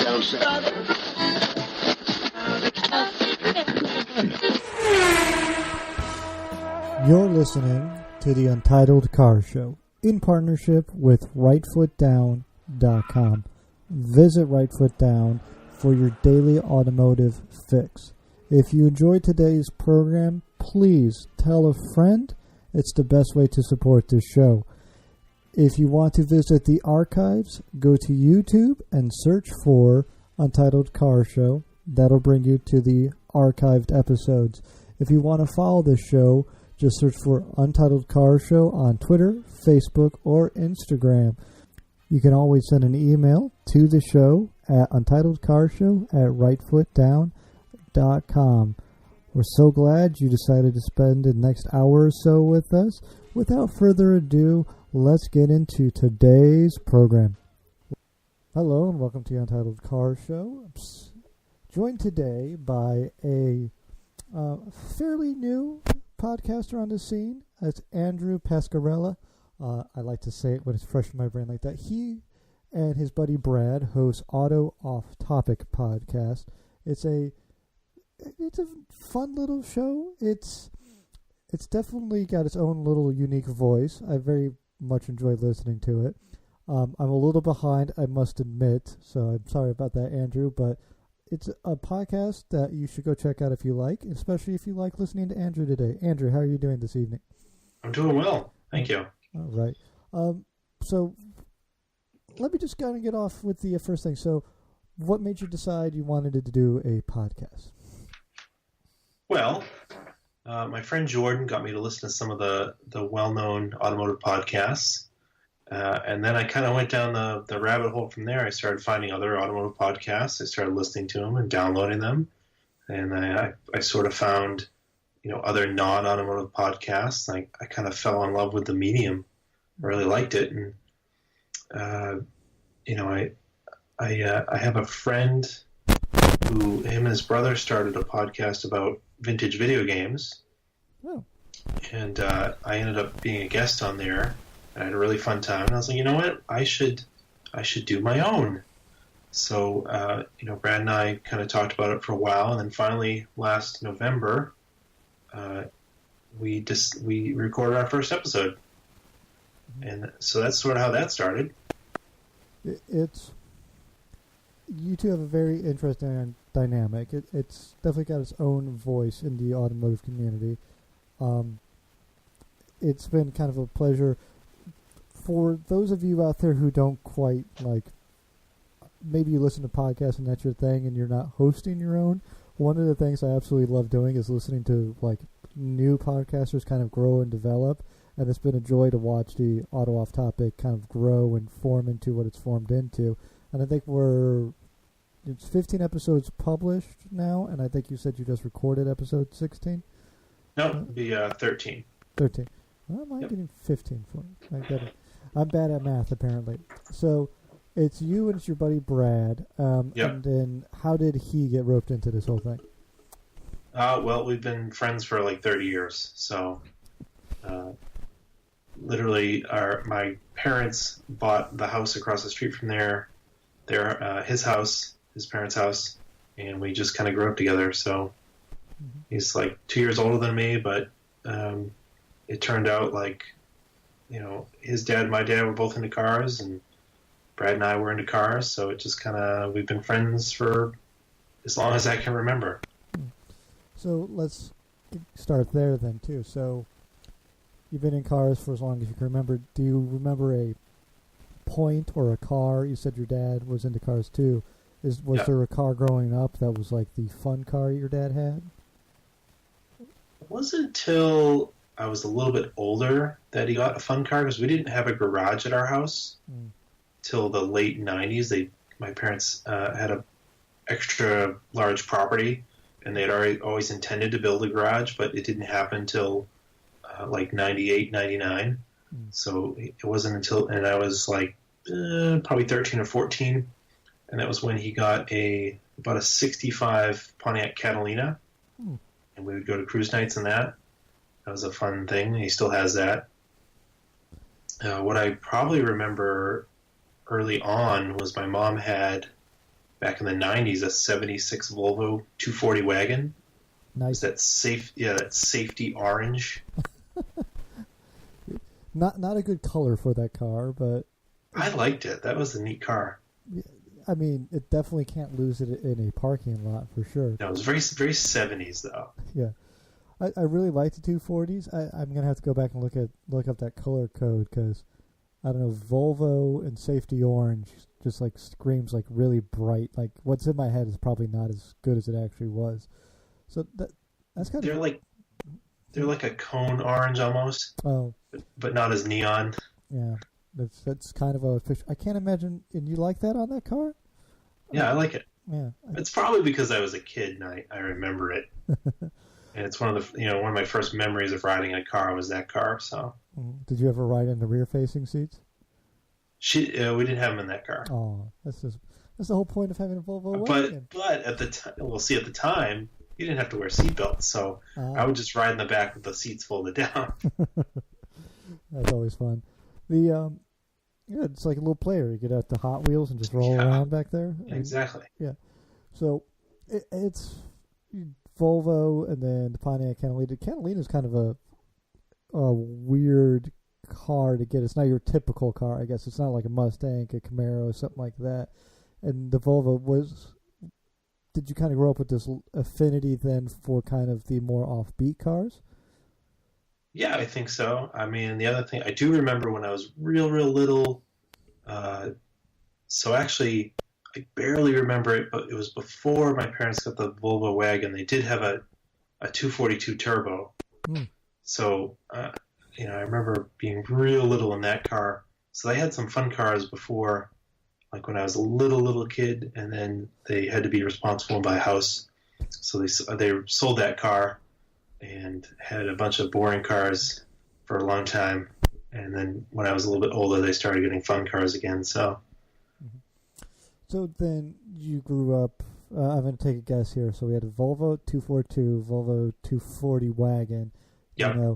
You're listening to the Untitled Car Show in partnership with RightFootDown.com. Visit Right Foot Down for your daily automotive fix. If you enjoyed today's program, please tell a friend. It's the best way to support this show. If you want to visit the archives, go to YouTube and search for Untitled Car Show. That'll bring you to the archived episodes. If you want to follow the show, just search for Untitled Car Show on Twitter, Facebook, or Instagram. You can always send an email to the show at untitledcarshow@rightfootdown.com. We're so glad you decided to spend the next hour or so with us. Without further ado, let's get into today's program. Hello and welcome to the Untitled Car Show. I'm joined today by a fairly new podcaster on the scene. It's Andrew Pascarella. I like to say it when it's fresh in my brain like that. He and his buddy Brad host Auto Off Topic podcast. It's a fun little show. It's definitely got its own little unique voice. I very much enjoy listening to it. I'm a little behind, I must admit, so I'm sorry about that, Andrew, but it's a podcast that you should go check out if you like, especially if you like listening to Andrew today. Andrew, how are you doing this evening? I'm doing well. Thank you. All right. So let me just kind of get off with the first thing. So what made you decide you wanted to do a podcast? Well, my friend Jordan got me to listen to some of the well-known automotive podcasts. And then I kind of went down the rabbit hole from there. I started finding other automotive podcasts. I started listening to them and downloading them. And I sort of found, other non-automotive podcasts. I kind of fell in love with the medium. I really liked it. And, I have a friend who, him and his brother started a podcast about vintage video games. Oh. And I ended up being a guest on there. I had a really fun time, and I was like, you know what? I should do my own. So, Brad and I kind of talked about it for a while, and then finally, last November, we recorded our first episode, and so that's sort of how that started. You two have a very interesting dynamic. It's definitely got its own voice in the automotive community. It's been kind of a pleasure. For those of you out there who don't quite maybe you listen to podcasts and that's your thing and you're not hosting your own, one of the things I absolutely love doing is listening to new podcasters kind of grow and develop, and it's been a joy to watch the Auto Off Topic kind of grow and form into what it's formed into. And I think it's 15 episodes published now, and I think you said you just recorded episode 16? No, it'd be 13. 13. Well, I'm getting 15 for it. I'm bad at math, apparently. So it's you and it's your buddy Brad. Yep. And then how did he get roped into this whole thing? Well, we've been friends for 30 years. So literally my parents bought the house across the street from his house, his parents' house, and we just kind of grew up together. So he's 2 years older than me, but it turned out his dad and my dad were both into cars, and Brad and I were into cars, so it just we've been friends for as long as I can remember. So let's start there then, too. So you've been in cars for as long as you can remember. Do you remember a point or a car? You said your dad was into cars, too. Was there a car growing up that was the fun car your dad had? It wasn't until I was a little bit older that he got a fun car, because we didn't have a garage at our house till the late 90s. My parents had a extra large property, and they had always intended to build a garage, but it didn't happen until 98, 99. So it wasn't until, and I was probably 13 or 14, and that was when he got about a 65 Pontiac Catalina, and we would go to cruise nights in that. That was a fun thing. He still has that. What I probably remember early on was my mom had back in the 90s, a 76 Volvo 240 wagon. Nice. That safety orange. Not a good color for that car, but I liked it. That was a neat car. I mean, it definitely can't lose it in a parking lot for sure. No, it was very 70s though. Yeah, I really like the 240s. I'm gonna have to go back and look up that color code because I don't know, Volvo and safety orange just like screams like really bright. Like what's in my head is probably not as good as it actually was. So that's kind of they're like a cone orange almost. Oh, but not as neon. Yeah, that's kind of a fish. I can't imagine. And you like that on that car? Yeah, I like it. Yeah, it's probably because I was a kid and I remember it. And it's one of my first memories of riding a car was that car. So, did you ever ride in the rear-facing seats? We didn't have them in that car. Oh, that's the whole point of having a Volvo wagon. But at the time, at the time, you didn't have to wear seatbelts, so I would just ride in the back with the seats folded down. That's always fun. It's like a little player. You get out the Hot Wheels and just roll around back there. Exactly. Yeah. So it's Volvo and then the Pontiac Catalina. Catalina is kind of a weird car to get. It's not your typical car, I guess. It's not like a Mustang, a Camaro, something like that. And the Volvo was. Did you kind of grow up with this affinity then for kind of the more offbeat cars? Yeah, I think so. I mean, the other thing, I do remember when I was real little, so actually, I barely remember it, but it was before my parents got the Volvo wagon. They did have a 242 turbo. So, I remember being real little in that car. So they had some fun cars before, like when I was a little kid, and then they had to be responsible and buy a house. So they sold that car and had a bunch of boring cars for a long time. And then when I was a little bit older, they started getting fun cars again. So then you grew up, I'm going to take a guess here. So we had a Volvo 242, Volvo 240 wagon. Yeah.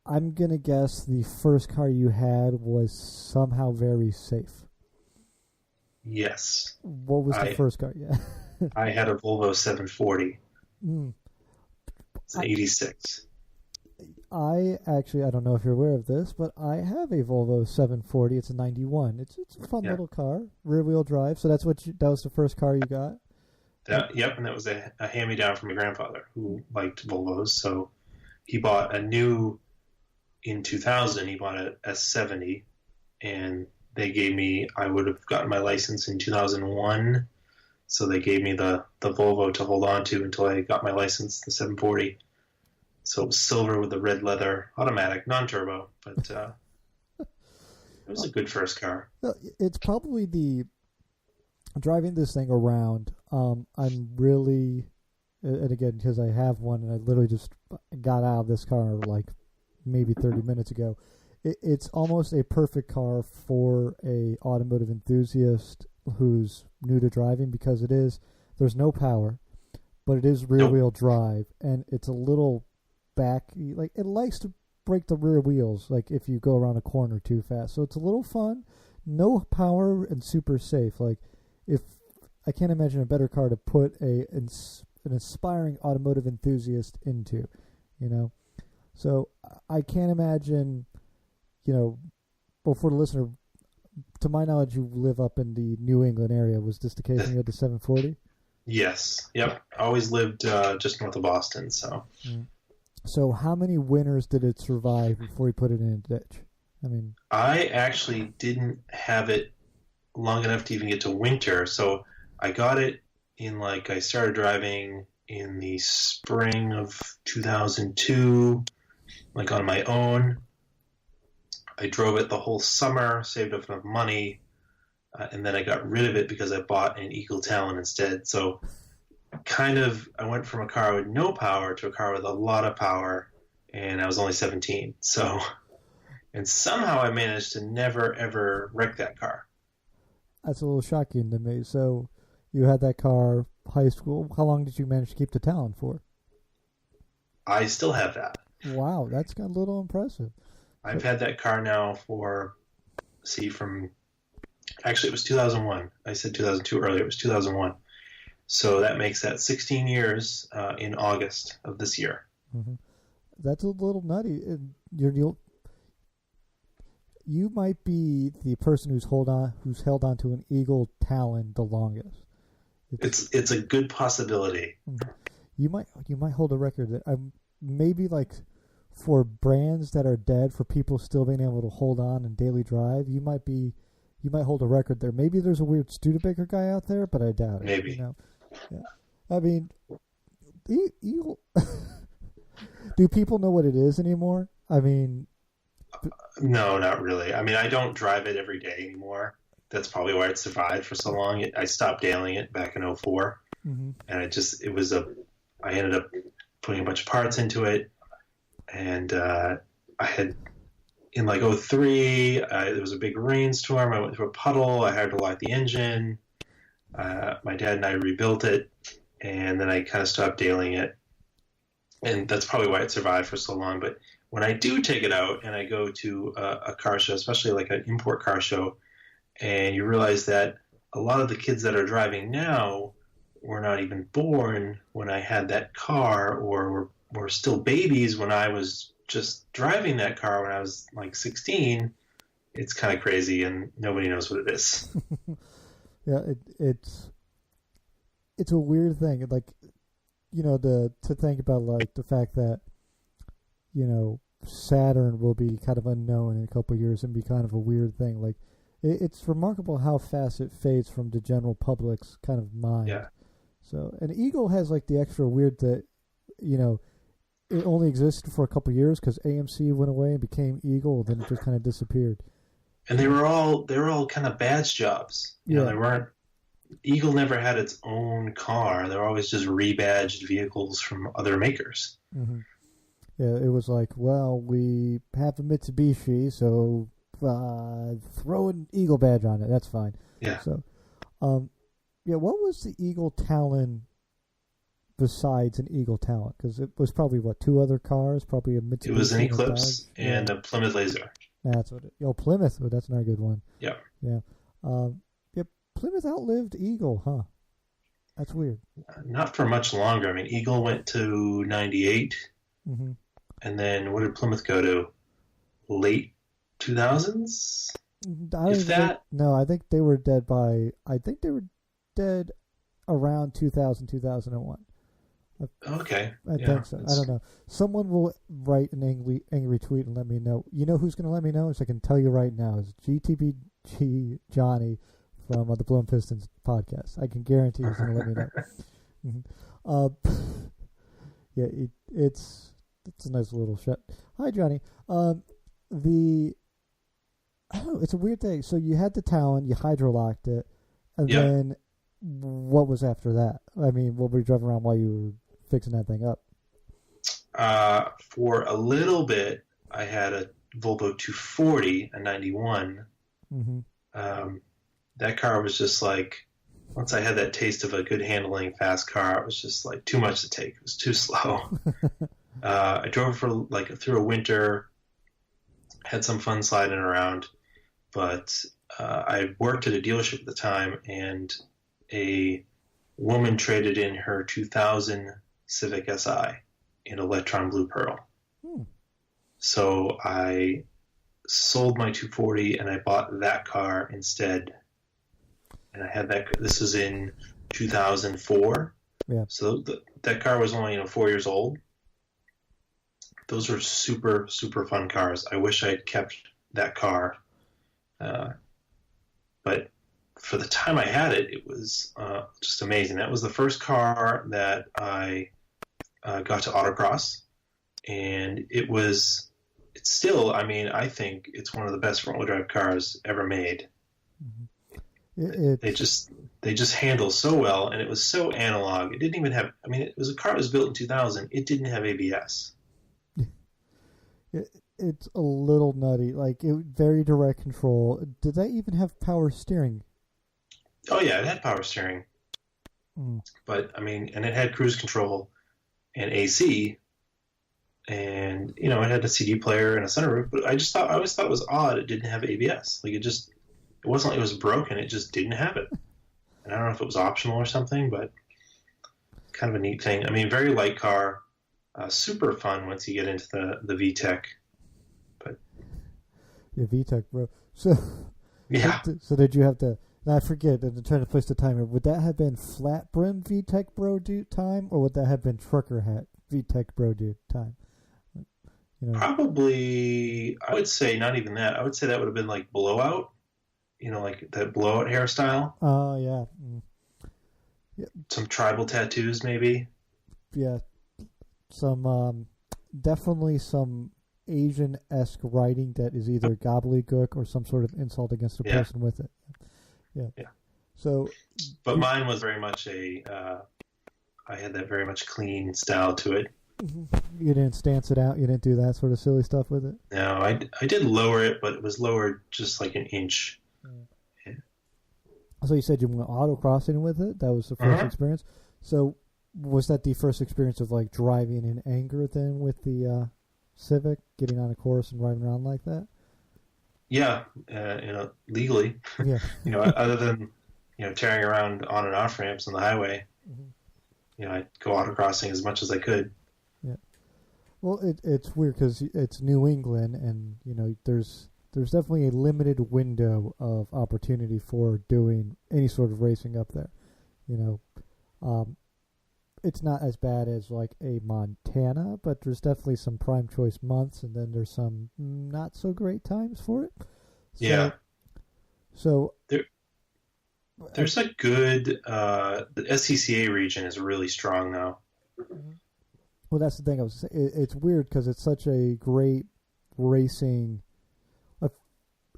I'm going to guess the first car you had was somehow very safe. Yes. What was the first car? Yeah. I had a Volvo 740. It's an 86. I don't know if you're aware of this, but I have a Volvo 740. It's a 91. It's a fun little car, rear-wheel drive. So that was the first car you got? Yep, and that was a hand-me-down from my grandfather who liked Volvos. So he bought in 2000, he bought a S70, and they gave me, I would have gotten my license in 2001, so they gave me the Volvo to hold on to until I got my license, the 740. So it was silver with the red leather, automatic, non-turbo, but it was a good first car. It's probably driving this thing around, I'm really, and again, because I have one, and I literally just got out of this car like maybe 30 minutes ago, it's almost a perfect car for a automotive enthusiast who's new to driving because there's no power, but it is rear-wheel drive, and it's a little like it likes to break the rear wheels like if you go around a corner too fast. So it's a little fun, no power, and super safe. Like if I can't imagine a better car to put an aspiring automotive enthusiast into, So I can't imagine, well, for the listener, to my knowledge, you live up in the New England area. Was this the case when you had the 740? Yes. Yep. I always lived just north of Boston, so. So how many winters did it survive before you put it in a ditch? I actually didn't have it long enough to even get to winter, so I got it I started driving in the spring of 2002, on my own. I drove it the whole summer, saved up enough money, and then I got rid of it because I bought an Eagle Talon instead. So I went from a car with no power to a car with a lot of power, and I was only 17. So, and somehow I managed to never, ever wreck that car. That's a little shocking to me. So you had that car, high school. How long did you manage to keep the Talon for? I still have that. Wow, that's a little impressive. I've had that car now from Actually, it was 2001. I said 2002 earlier. It was 2001. So that makes that 16 years in August of this year. Mm-hmm. That's a little nutty. You might be the person who's held on to an Eagle Talon the longest. It's a good possibility. You might hold a record that maybe like for brands that are dead, for people still being able to hold on and daily drive. You might hold a record there. Maybe there's a weird Studebaker guy out there, but I doubt it. Maybe. You know? Yeah. I mean, Eagle. Do people know what it is anymore? I mean, no, not really. I mean, I don't drive it every day anymore. That's probably why it survived for so long. I stopped dailying it back in 2004, and I ended up putting a bunch of parts into it, and I had in like 2003, there was a big rainstorm. I went through a puddle. I had to lock the engine. My dad and I rebuilt it, and then I kind of stopped dailying it, and that's probably why it survived for so long. But when I do take it out and I go to a car show, especially like an import car show, and you realize that a lot of the kids that are driving now were not even born when I had that car, or were still babies when I was just driving that car when I was like 16. It's kind of crazy, and nobody knows what it is. Yeah, it's a weird thing. Like, you know, to think about like the fact that, you know, Saturn will be kind of unknown in a couple of years and be kind of a weird thing. Like, it's remarkable how fast it fades from the general public's kind of mind. Yeah. So, and Eagle has like the extra weird that, you know, it only existed for a couple of years because AMC went away and became Eagle, then it just kind of disappeared. And they were all kind of badge jobs. You know, they weren't. Eagle never had its own car. They were always just rebadged vehicles from other makers. Mm-hmm. Yeah, it was like, well, we have a Mitsubishi, so throw an Eagle badge on it. That's fine. Yeah. So, what was the Eagle Talon besides an Eagle Talon? Because it was probably, two other cars? Probably a Mitsubishi. It was an Eclipse and a Plymouth Laser. That's what Plymouth. Oh, that's another good one. Yeah. Yeah. Plymouth outlived Eagle, huh? That's weird. Not for much longer. I mean, Eagle went to 98. Mm-hmm. And then what did Plymouth go to? Late 2000s? No, I think they were dead around 2000, 2001. Okay. I think so. I don't know. Someone will write an angry tweet and let me know. You know who's going to let me know? So I can tell you right now. It's GTBG Johnny from the Blown Pistons podcast. I can guarantee he's going to let me know. Mm-hmm. It's a nice little shot. Hi, Johnny. I don't know. It's a weird thing. So you had the Talon, you hydrolocked it, and then what was after that? I mean, what were you driving around while you were fixing that thing up? For a little bit, I had a Volvo 240, a 91. Mm-hmm. That car was just like, once I had that taste of a good handling fast car, it was just like too much to take. It was too slow. I drove for through a winter, had some fun sliding around, but I worked at a dealership at the time, and a woman traded in her 2000 Civic Si in Electron Blue Pearl. So I sold my 240 and I bought that car instead. And I had that. This was in 2004. Yeah. So that car was only 4 years old. Those were super, super fun cars. I wish I'd kept that car. But for the time I had it, it was just amazing. That was the first car that I got to autocross. And it's still, I mean, I think it's one of the best front-wheel drive cars ever made. Mm-hmm. They just handle so well, and it was so analog. It didn't even have, I mean, it was a car that was built in 2000. It didn't have ABS. It's a little nutty. Like, very direct control. Did that even have power steering? Oh, yeah, it had power steering. Mm. But, I mean, and it had cruise control and AC, and, it had a CD player and a sunroof, but I always thought it was odd it didn't have ABS. Like, it it wasn't like it was broken; it just didn't have it. And I don't know if it was optional or something, but kind of a neat thing. I mean, very light car, super fun once you get into the VTEC. But yeah, VTEC, bro. So yeah, so did you have to? I forget. I'm trying to place the timer. Would that have been flat brim VTEC Bro Dude time, or would that have been trucker hat VTEC Bro Dude time? Probably. I would say not even that. I would say that would have been like blowout. Like that blowout hairstyle. Oh yeah. Yeah. Some tribal tattoos, maybe. Yeah. Some definitely some Asian-esque writing that is either gobbledygook or some sort of insult against the person with it. Yeah. So, but mine was very much I had that very much clean style to it. You didn't stance it out. You didn't do that sort of silly stuff with it. No, I did lower it, but it was lowered just like an inch. Yeah. So you said you went autocrossing with it. That was the first experience. So was that the first experience of like driving in anger then with the Civic, getting on a course and driving around like that? Yeah, legally. Yeah. Other than tearing around on and off ramps on the highway. I'd go autocrossing as much as I could. Yeah. Well, it's weird because it's New England, and there's definitely a limited window of opportunity for doing any sort of racing up there. It's not as bad as like a Montana, but there's definitely some prime choice months, and then there's some not so great times for it. So there's a good the SCCA region is really strong now. Well, that's the thing. I was saying, it's weird because it's such a great racing.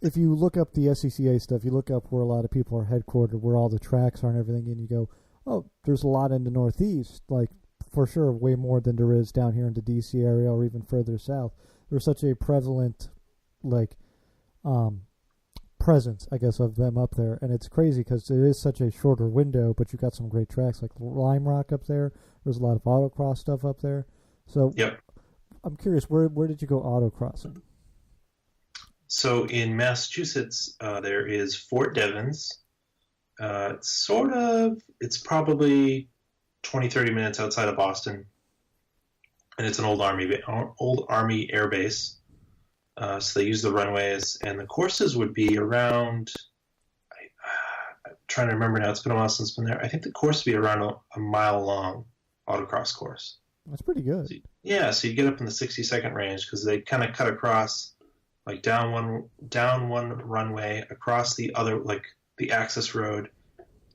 If you look up the SCCA stuff, you look up where a lot of people are headquartered, where all the tracks are and everything, and you go, oh, there's a lot in the Northeast, like for sure, way more than there is down here in the DC area or even further south. There's such a prevalent, presence, I guess, of them up there, and it's crazy because it is such a shorter window, but you've got some great tracks like Lime Rock up there. There's a lot of autocross stuff up there. So, I'm curious, where did you go autocrossing? So in Massachusetts, there is Fort Devens. It's probably 20, 30 minutes outside of Boston. And it's an old Army air base. So they use the runways. And the courses would be around, I'm trying to remember now, it's been a while since I've been there. I think the course would be around a mile long autocross course. That's pretty good. So you get up in the 60-second range because they kind of cut across, like down one runway, across the other, like the access road,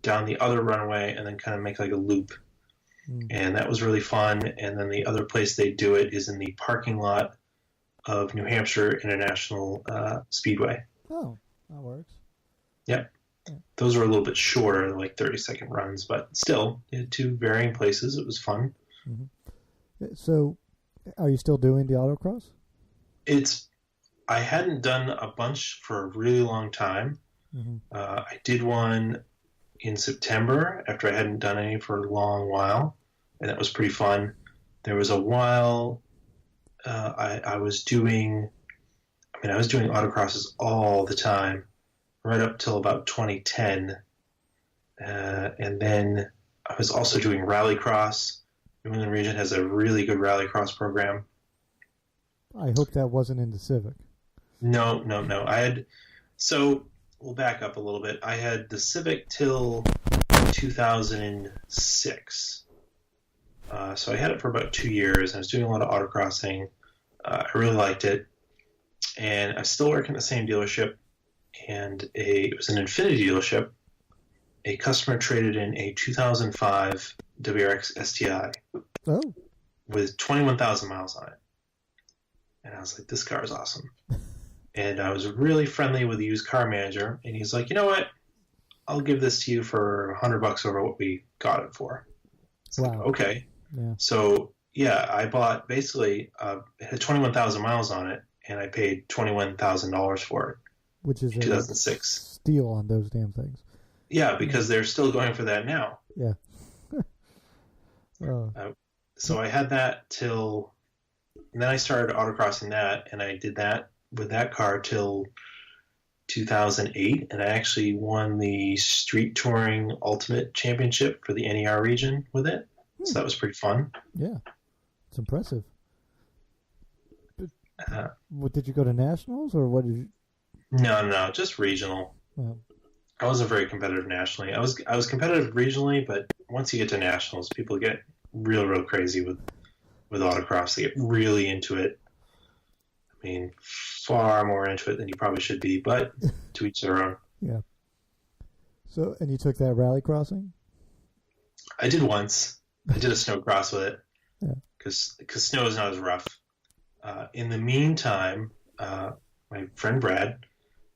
down the other runway, and then kind of make like a loop. And that was really fun. And then the other place they do it is in the parking lot of New Hampshire International Speedway. Oh, that works. Yep. Yeah. Those were a little bit shorter, like 30-second runs, but still, two varying places. It was fun. So, are you still doing the autocross? I hadn't done a bunch for a really long time. I did one in September after I hadn't done any for a long while, and that was pretty fun. There was a while I was doing autocrosses all the time, right up till about 2010, and then I was also doing rallycross. New England region has a really good rallycross program. I hope that wasn't in the Civic. No. So we'll back up a little bit. I had the Civic till 2006. So I had it for about 2 years. I was doing a lot of autocrossing. I really liked it. And I still work in the same dealership. And it was an Infiniti dealership. A customer traded in a 2005 WRX STI with 21,000 miles on it. And I was like, this car is awesome. And I was really friendly with the used car manager. And he's like, you know what? I'll give this to you for $100 over what we got it for. Like, okay. Yeah. So, I bought basically, it had 21,000 miles on it, and I paid $21,000 for it. Which is 2006. Steal on those damn things. Yeah, because they're still going for that now. Yeah. So I had that till, and then I started autocrossing that, and I did that with that car till 2008, and I actually won the Street Touring Ultimate Championship for the NER region with it. So that was pretty fun. Yeah, it's impressive. What did you go to nationals, or what did you? No, just regional. Oh. I wasn't very competitive nationally. I was competitive regionally, but once you get to nationals, people get real crazy with autocross. They get really into it. I mean, far more into it than you probably should be, but to each their own. Yeah. So, and you took that rally crossing? I did once. I did a snow cross with it because Yeah. snow is not as rough. In the meantime, my friend Brad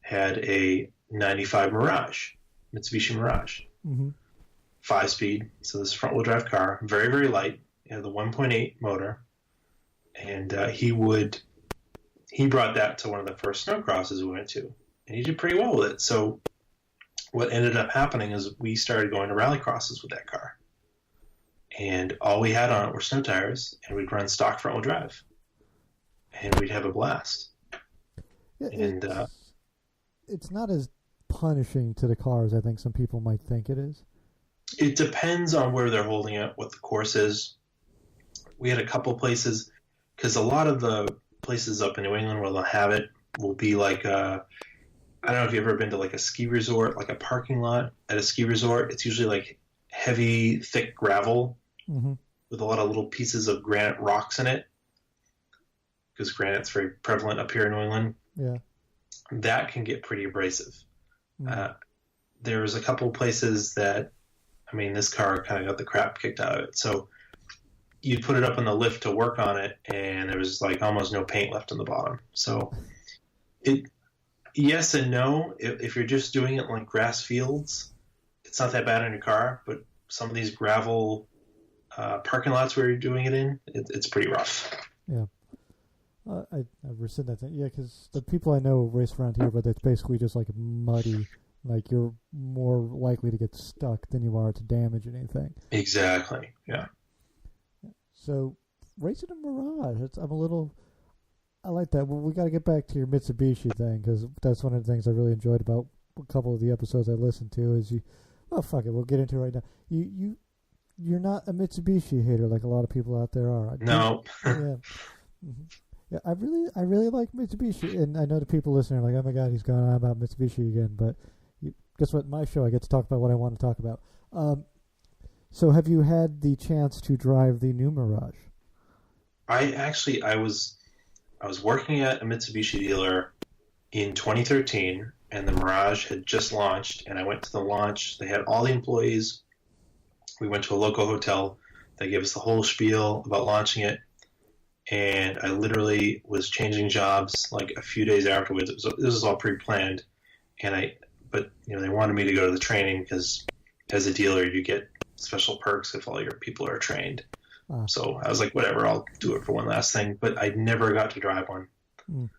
had a 95 Mirage, Mitsubishi Mirage, 5-speed. So this front-wheel drive car, very light. It had the 1.8 motor, and he brought that to one of the first snow crosses we went to, and he did pretty well with it. So what ended up happening is we started going to rally crosses with that car, and all we had on it were snow tires, and we'd run stock front-wheel drive, and we'd have a blast. Yeah, and it's not as punishing to the car as I think some people might think it is. It depends on where they're holding it, what the course is. We had a couple places, because a lot of the places up in New England where they'll have it will be like I don't know if you've ever been to like a ski resort, like a parking lot at a ski resort. It's usually like heavy, thick gravel with a lot of little pieces of granite rocks in it, because granite's very prevalent up here in New England. Yeah. That can get pretty abrasive. There was a couple places that, I mean, this car kind of got the crap kicked out of it. So you'd put it up on the lift to work on it, and there was like almost no paint left on the bottom. So yes and no. If you're just doing it like grass fields, it's not that bad on your car. But some of these gravel parking lots where you're doing it in, it's pretty rough. Yeah. I rescind that thing. Yeah, because the people I know race around here, but it's basically just like muddy. Like you're more likely to get stuck than you are to damage anything. Exactly. Yeah. So racing a Mirage, I like that. Well, we got to get back to your Mitsubishi thing, because that's one of the things I really enjoyed about a couple of the episodes I listened to. Is fuck it, we'll get into it right now. You're not a Mitsubishi hater like a lot of people out there are. No. Yeah. Yeah, I really like Mitsubishi, and I know the people listening are like, oh my god, he's going on about Mitsubishi again. But guess what? My show, I get to talk about what I want to talk about. So have you had the chance to drive the new Mirage? I was working at a Mitsubishi dealer in 2013, and the Mirage had just launched, and I went to the launch. They had all the employees. We went to a local hotel. They gave us the whole spiel about launching it. And I literally was changing jobs like a few days afterwards. This was all pre-planned, but they wanted me to go to the training because as a dealer you get special perks if all your people are trained. So I was like, whatever, I'll do it for one last thing. But I never got to drive one. I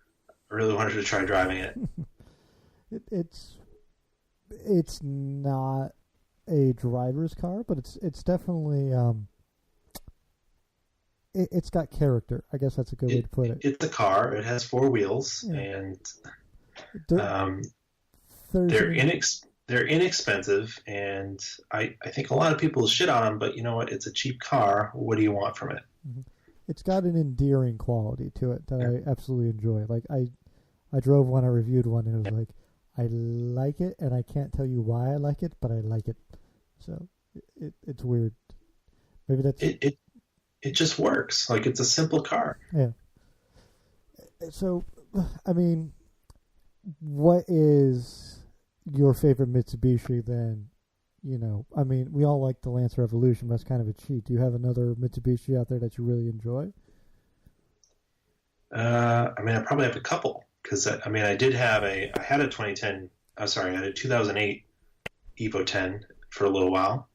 really wanted to try driving it. It's not a driver's car, but it's definitely. It's got character. I guess that's a good way to put it. It's a car. It has 4 wheels, and they're inexpensive. And I think a lot of people shit on them, but you know what? It's a cheap car. What do you want from it? It's got an endearing quality to it that I absolutely enjoy. Like I drove one, I reviewed one, and it was like, I like it, and I can't tell you why I like it, but I like it. So it's weird. Maybe that's It just works. Like, it's a simple car. Yeah. So, I mean, what is your favorite Mitsubishi then? I mean, we all like the Lancer Evolution, but that's kind of a cheat. Do you have another Mitsubishi out there that you really enjoy? I mean, I probably have a couple. Because, I mean, I had a 2008 Evo 10 for a little while.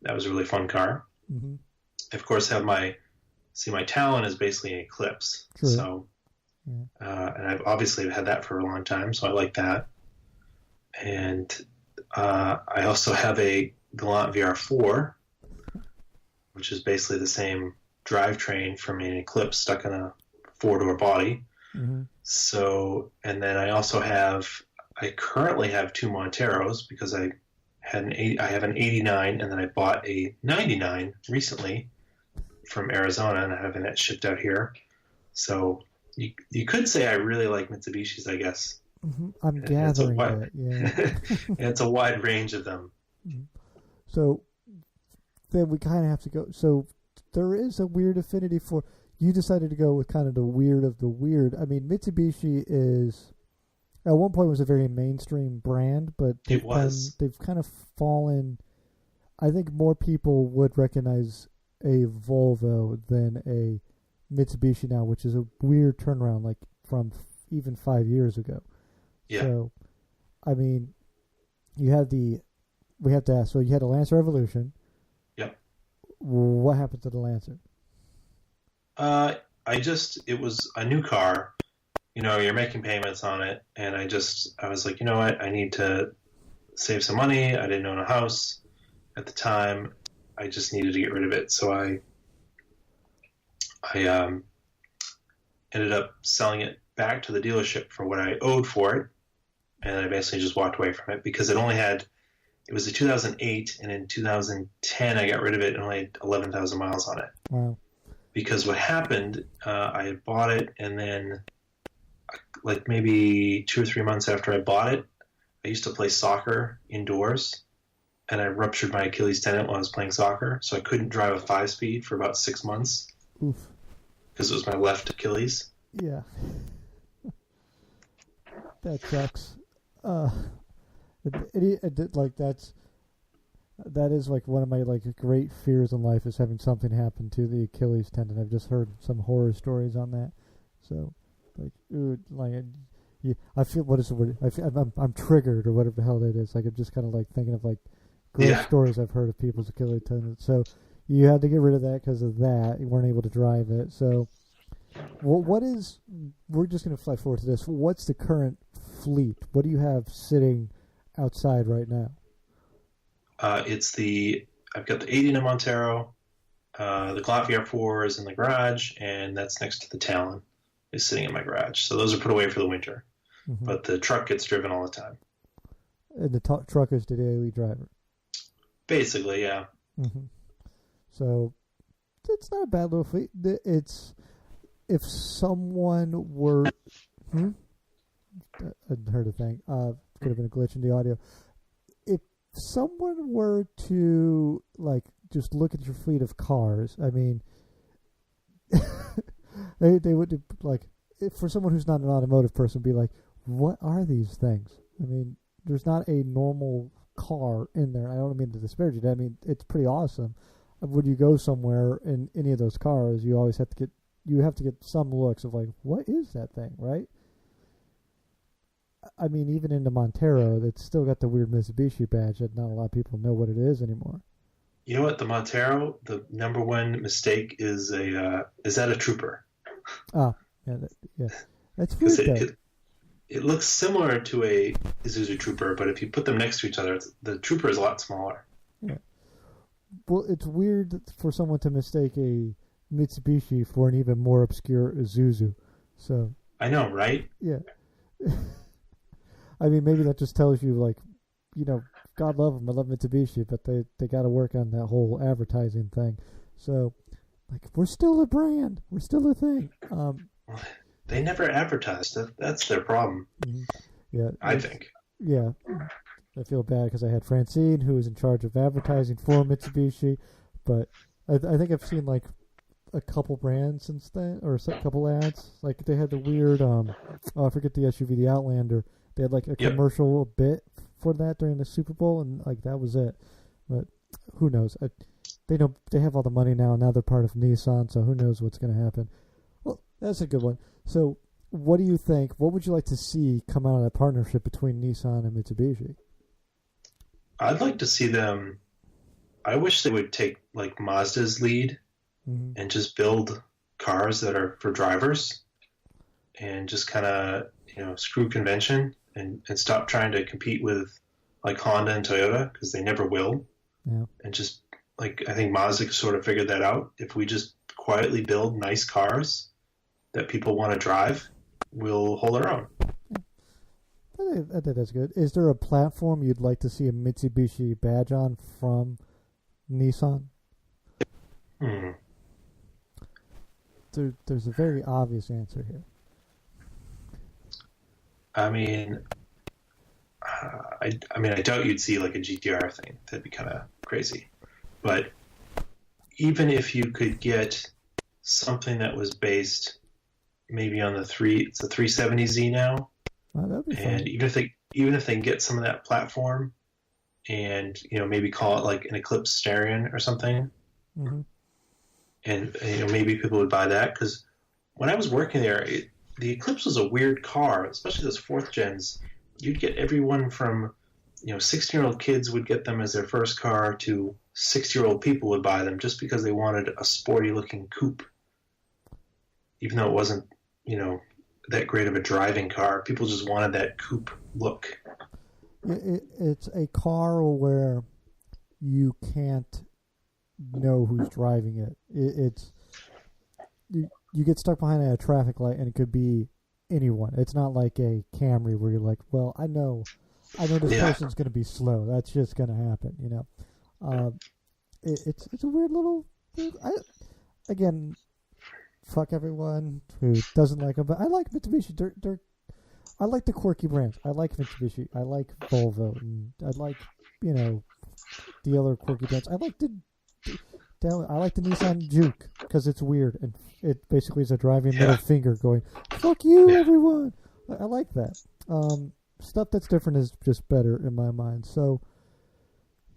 That was a really fun car. Mm-hmm. I, of course, have my Talon is basically an Eclipse. True. So, and I've obviously had that for a long time, so I like that. And I also have a Galant VR4, which is basically the same drivetrain from an Eclipse stuck in a 4-door body. Mm-hmm. So, and then I also have I currently have two Monteros because I have an 89 and then I bought a 99 recently from Arizona and I'm having that shipped out here. So you could say I really like Mitsubishis, I guess. Mm-hmm. I'm gathering that. Yeah. And it's a wide range of them. Mm-hmm. So then we kind of have to go. So there is a weird affinity for. You decided to go with kind of the weird of the weird. I mean, Mitsubishi is at one point was a very mainstream brand, but they've kind of fallen. I think more people would recognize a Volvo than a Mitsubishi now, which is a weird turnaround, like from even 5 years ago. Yeah. So, I mean, we have to ask. So you had a Lancer Evolution. Yep. What happened to the Lancer? It was a new car. You know, you're making payments on it, and I was like, you know what, I need to save some money. I didn't own a house at the time. I just needed to get rid of it. So I ended up selling it back to the dealership for what I owed for it, and I basically just walked away from it because it was a 2008, and in 2010 I got rid of it and only had 11,000 miles on it. Wow. Because what happened, I had bought it, and then like maybe 2 or 3 months after I bought it, I used to play soccer indoors, and I ruptured my Achilles tendon while I was playing soccer, so I couldn't drive a 5-speed for about 6 months. Oof. Because it was my left Achilles. Yeah. That sucks. That is like one of my like great fears in life is having something happen to the Achilles tendon. I've just heard some horror stories on that. So, like, I feel what is the word? I'm triggered or whatever the hell that is. Like I'm just kind of like thinking of like great stories I've heard of people's Achilles tendons. So you had to get rid of that because of that. You weren't able to drive it. So, what is? We're just going to fly forward to this. What's the current fleet? What do you have sitting outside right now? I've got the 80 Montero, the Golf R4 is in the garage, and that's next to the Talon is sitting in my garage. So those are put away for the winter, but the truck gets driven all the time. And the truck is the daily driver? Basically, yeah. Mm-hmm. So it's not a bad little fleet. It's if someone were... I hadn't heard a thing. Could have been a glitch in the audio. If someone were to like just look at your fleet of cars, I mean, they would like for someone who's not an automotive person, be like, what are these things? I mean, there's not a normal car in there. I don't mean to disparage it. I mean, it's pretty awesome. When you go somewhere in any of those cars, you always have to get some looks of like, what is that thing, right? I mean, even in the Montero, it's still got the weird Mitsubishi badge that not a lot of people know what it is anymore. You know what? The Montero, the number one mistake is that a Trooper? Ah, yeah, that's weird. It looks similar to a Isuzu Trooper, but if you put them next to each other, the Trooper is a lot smaller. Yeah. Well, it's weird for someone to mistake a Mitsubishi for an even more obscure Isuzu. So I know, right? Yeah. I mean, maybe that just tells you, like, you know, God love them. I love Mitsubishi, but they got to work on that whole advertising thing. So, like, we're still a brand. We're still a thing. They never advertised. That's their problem. Mm-hmm. Yeah, I think. Yeah. I feel bad because I had Francine, who was in charge of advertising for Mitsubishi, but I think I've seen, like, a couple brands since then, or a couple ads. Like, they had the weird, I forget the SUV, the Outlander. They had like a commercial bit for that during the Super Bowl, and like that was it. But who knows? They have all the money now. Now they're part of Nissan, so who knows what's going to happen? Well, that's a good one. So, what do you think? What would you like to see come out of that partnership between Nissan and Mitsubishi? I'd like to see them. I wish they would take like Mazda's lead and just build cars that are for drivers, and just kind of screw convention. And stop trying to compete with like Honda and Toyota because they never will. Yeah. And just like I think Mazda sort of figured that out. If we just quietly build nice cars that people want to drive, we'll hold our own. I think that's good. Is there a platform you'd like to see a Mitsubishi badge on from Nissan? There's a very obvious answer here. I mean, I doubt you'd see like a GTR thing. That'd be kind of crazy. But even if you could get something that was based maybe on it's a 370Z now, that'd be fun. and even if they get some of that platform, and maybe call it like an Eclipse Starion or something, and maybe people would buy that, because when I was working there, the Eclipse was a weird car, especially those fourth gens. You'd get everyone from 16-year-old kids would get them as their first car to 60-year-old people would buy them just because they wanted a sporty looking coupe, even though it wasn't that great of a driving car. People just wanted that coupe look. It's a car where you can't know who's driving it. It's you get stuck behind a traffic light and it could be anyone. It's not like a Camry where you're like, well, I know this person's going to be slow. That's just going to happen, It's a weird little. Again, fuck everyone who doesn't like them, but I like Mitsubishi. I like the quirky brands. I like Mitsubishi. I like Volvo, and I like the other quirky brands. I like the Nissan Juke because it's weird and it basically is a driving middle finger going, "Fuck you, everyone." I like that. Stuff that's different is just better in my mind. So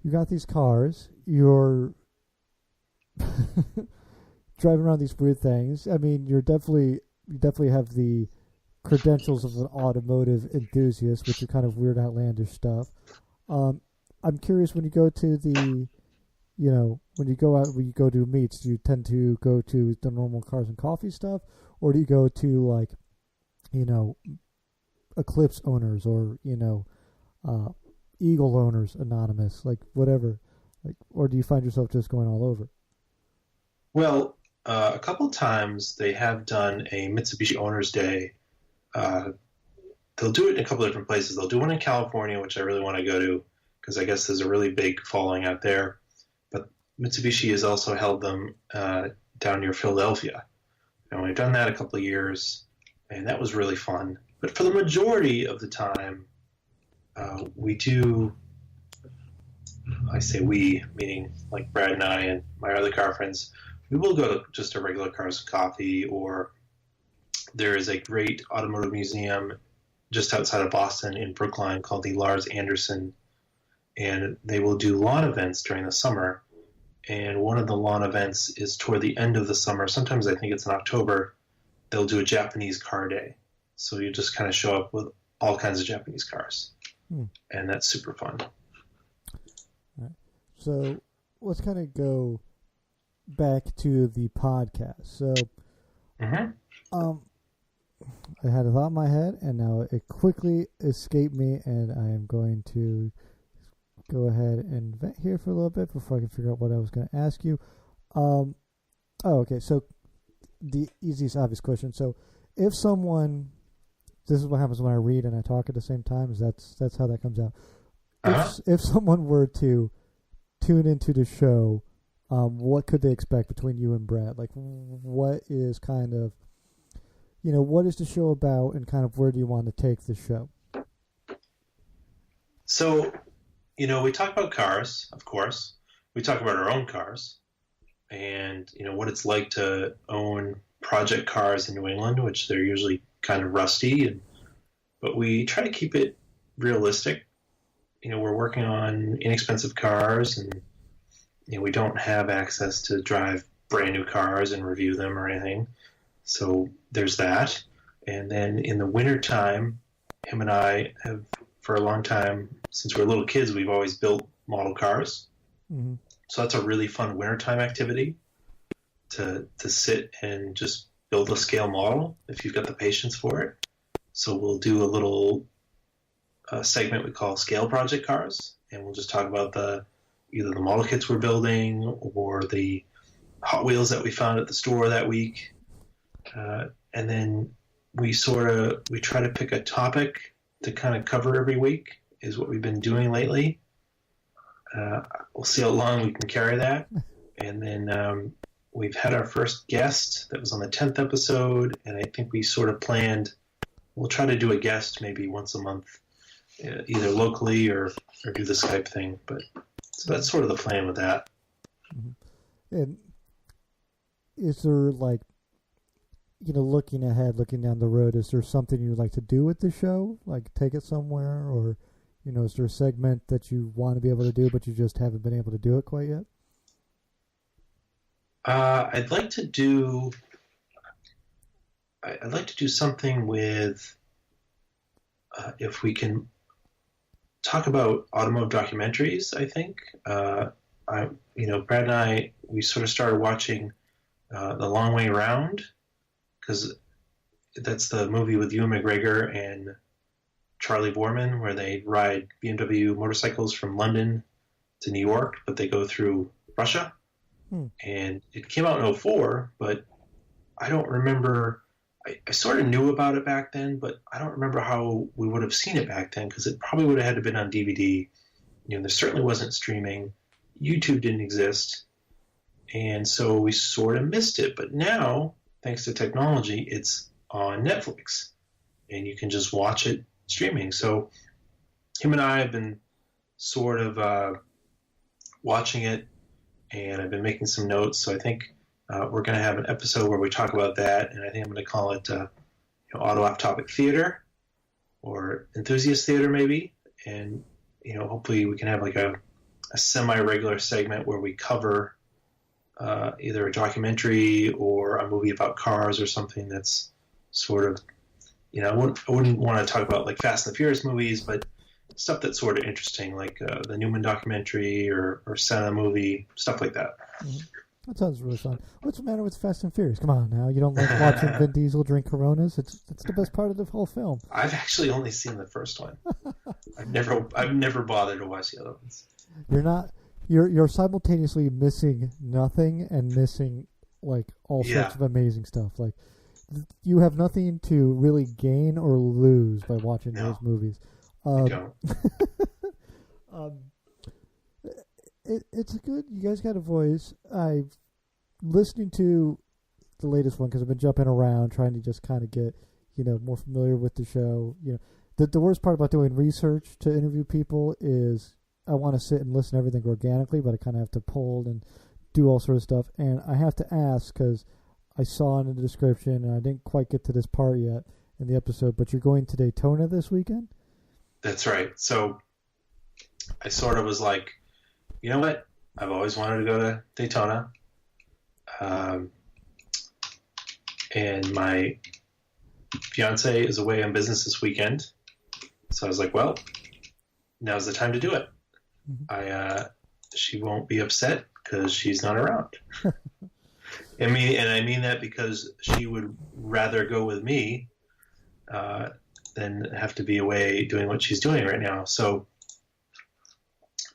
you got these cars. You're driving around these weird things. I mean, you definitely have the credentials of an automotive enthusiast, which are kind of weird, outlandish stuff. I'm curious, when you go to the, when you go to meets, do you tend to go to the normal cars and coffee stuff, or do you go to like, Eclipse owners or Eagle owners anonymous, like whatever, like, or do you find yourself just going all over? Well, a couple of times they have done a Mitsubishi Owners Day. They'll do it in a couple of different places. They'll do one in California, which I really want to go to because I guess there's a really big following out there. But Mitsubishi has also held them down near Philadelphia. We've done that a couple of years, and that was really fun. But for the majority of the time, we do, I say we, meaning like Brad and I and my other car friends, we will go to just a regular Cars and Coffee, or there is a great automotive museum just outside of Boston in Brookline called the Lars Anderson, and they will do lawn events during the summer. And one of the lawn events is toward the end of the summer. Sometimes I think it's in October. They'll do a Japanese car day. So you just kind of show up with all kinds of Japanese cars. And that's super fun. All right. So let's kind of go back to the podcast. So I had a thought in my head, and now it quickly escaped me, and I am going to go ahead and vent here for a little bit before I can figure out what I was going to ask you. Okay. So the easiest, obvious question. So if someone, this is what happens when I read and I talk at the same time, is that's how that comes out. If someone were to tune into the show, what could they expect between you and Brad? Like, what is kind of, what is the show about, and kind of where do you want to take the show? So, we talk about cars, of course. We talk about our own cars and, what it's like to own project cars in New England, which they're usually kind of rusty, but we try to keep it realistic. We're working on inexpensive cars, and we don't have access to drive brand new cars and review them or anything. So there's that. And then in the wintertime, him and I have, for a long time, since we're little kids, we've always built model cars. Mm-hmm. So that's a really fun wintertime activity to sit and just build a scale model if you've got the patience for it. So we'll do a little segment we call Scale Project Cars, and we'll just talk about either the model kits we're building or the Hot Wheels that we found at the store that week. And then we try to pick a topic to kind of cover every week is what we've been doing lately. We'll see how long we can carry that. And then we've had our first guest that was on the 10th episode, and I think we sort of planned we'll try to do a guest maybe once a month, either locally or do the Skype thing. But so that's sort of the plan with that. Mm-hmm. And is there, like, looking ahead, looking down the road, is there something you'd like to do with the show? Like take it somewhere, or, is there a segment that you want to be able to do, but you just haven't been able to do it quite yet? I'd like to do something with, if we can talk about automotive documentaries. I think, Brad and I, we sort of started watching The Long Way Round, because that's the movie with Ewan McGregor and Charlie Boorman, where they ride BMW motorcycles from London to New York, but they go through Russia. And it came out in 2004, but I don't remember. I sort of knew about it back then, but I don't remember how we would have seen it back then, because it probably would have had to been on DVD. There certainly wasn't streaming. YouTube didn't exist. And so we sort of missed it. But now, thanks to technology, it's on Netflix. And you can just watch it streaming. So him and I have been sort of watching it, and I've been making some notes. So I think we're going to have an episode where we talk about that, and I think I'm going to call it Auto Off-Topic Theater or Enthusiast Theater maybe. And, hopefully we can have like a semi-regular segment where we cover either a documentary or a movie about cars or something that's sort of, I wouldn't want to talk about like Fast and the Furious movies, but stuff that's sort of interesting, like the Newman documentary or Senna movie, stuff like that. Mm-hmm. That sounds really fun. What's the matter with Fast and Furious? Come on now, you don't like watching Vin Diesel drink Coronas? It's the best part of the whole film. I've actually only seen the first one. I've never bothered to watch the other ones. You're simultaneously missing nothing and missing like all sorts of amazing stuff. Like you have nothing to really gain or lose by watching those movies. I don't. It's good. You guys got a voice. I've listening to the latest one because I've been jumping around trying to just kind of get more familiar with the show. The worst part about doing research to interview people is I want to sit and listen to everything organically, but I kind of have to pull and do all sort of stuff. And I have to ask because I saw in the description, and I didn't quite get to this part yet in the episode, but you're going to Daytona this weekend? That's right. So I sort of was like, you know what? I've always wanted to go to Daytona. And my fiance is away on business this weekend. So I was like, well, now's the time to do it. Mm-hmm. She won't be upset because she's not around. I mean that because she would rather go with me than have to be away doing what she's doing right now. So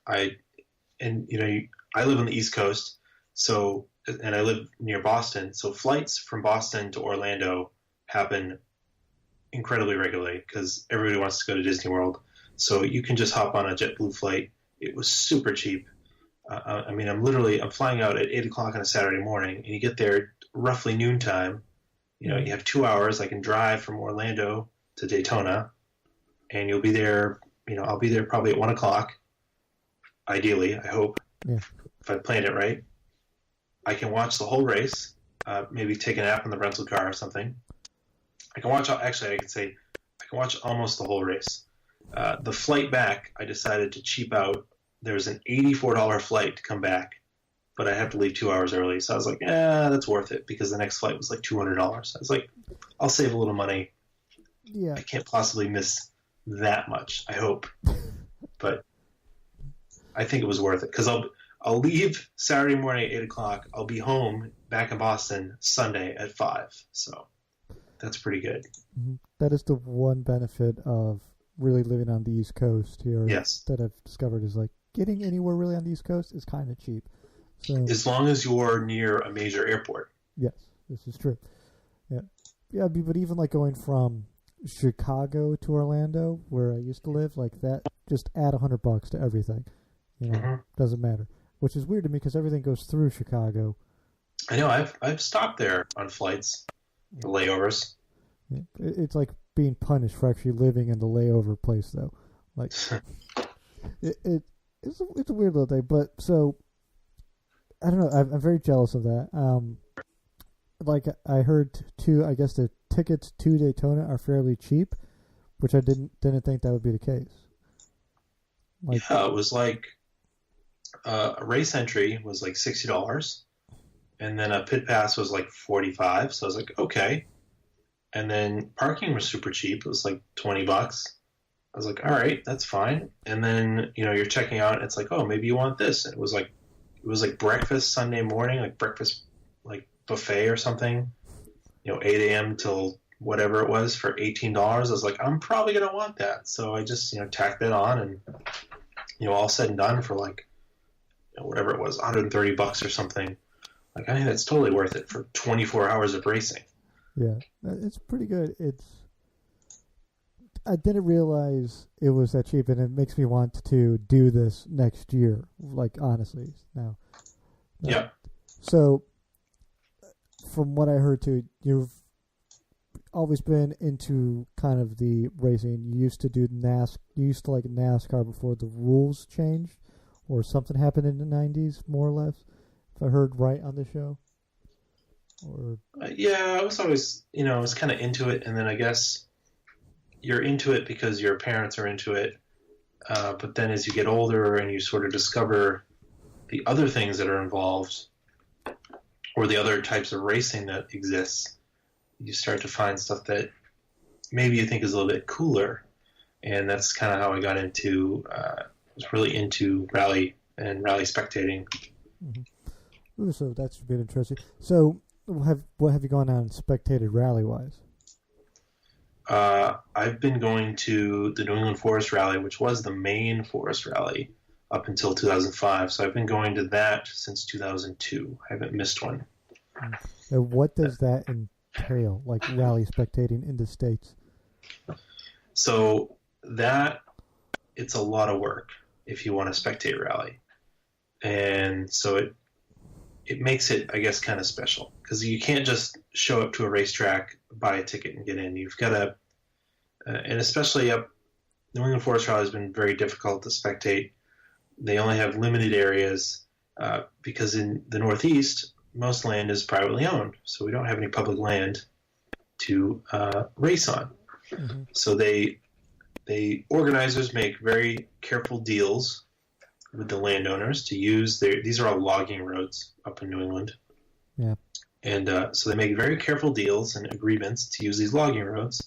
I live on the East Coast, and I live near Boston. So flights from Boston to Orlando happen incredibly regularly because everybody wants to go to Disney World. So you can just hop on a JetBlue flight. It was super cheap. I'm flying out at 8 o'clock on a Saturday morning, and you get there roughly noontime. You have 2 hours. I can drive from Orlando to Daytona, and you'll be there. I'll be there probably at 1 o'clock. Ideally, I hope, if I planned it right. I can watch the whole race, maybe take a nap in the rental car or something. I can watch almost the whole race. The flight back, I decided to cheap out. There was an $84 flight to come back, but I have to leave 2 hours early. So I was like, that's worth it because the next flight was like $200. I was like, I'll save a little money. Yeah. I can't possibly miss that much, I hope. But I think it was worth it because I'll leave Saturday morning at 8 o'clock. I'll be home back in Boston Sunday at 5. So that's pretty good. Mm-hmm. That is the one benefit of really living on the East Coast here. Yes. That I've discovered is like getting anywhere really on the East Coast is kind of cheap. So as long as you're near a major airport. Yes, this is true. Yeah. Yeah, but even like going from Chicago to Orlando, where I used to live, like that, just add $100 to everything. Doesn't matter. Which is weird to me because everything goes through Chicago. I know. I've stopped there on flights, the layovers. It's like being punished for actually living in the layover place, though. Like, it's a weird little thing. But so, I don't know. I'm very jealous of that. Like I heard I guess the tickets to Daytona are fairly cheap, which I didn't think that would be the case. Like, yeah, it was like a race entry was like $60, and then a pit pass was like $45. So I was like, okay. And then parking was super cheap. It was like $20. I was like, all right, that's fine. And then you're checking out, and it's like, oh, maybe you want this. And it was like breakfast Sunday morning, like breakfast like buffet or something. 8 a.m. till whatever it was for $18. I was like, I'm probably gonna want that. So I just tacked that on, and all said and done for like whatever it was, $130 or something. Like, I think that's totally worth it for 24 hours of racing. Yeah, it's pretty good. I didn't realize it was that cheap, and it makes me want to do this next year. Like, honestly, now. Yeah. So, from what I heard too, you've always been into kind of the racing. You used to do You used to like NASCAR before the rules changed, or something happened in the '90s, more or less. If I heard right on the show. Or yeah, I was always, I was kind of into it, and then I guess you're into it because your parents are into it. But then as you get older and you sort of discover the other things that are involved, or the other types of racing that exists, you start to find stuff that maybe you think is a little bit cooler. And that's kind of how I got was really into rally and rally spectating. Mm-hmm. Ooh, so that's been interesting. So what have you gone out and spectated rally-wise? I've been going to the New England Forest Rally, which was the main Forest Rally up until 2005. So I've been going to that since 2002. I haven't missed one. And what does that entail, like rally spectating in the States? So it's a lot of work if you want to spectate rally. And so it makes it, I guess, kind of special, because you can't just show up to a racetrack, buy a ticket, and get in. You've got to, and especially New England Forest Rally has been very difficult to spectate. They only have limited areas because in the Northeast, most land is privately owned, so we don't have any public land to race on. Mm-hmm. So the organizers make very careful deals with the landowners to use these are all logging roads up in New England. Yeah. And so they make very careful deals and agreements to use these logging roads.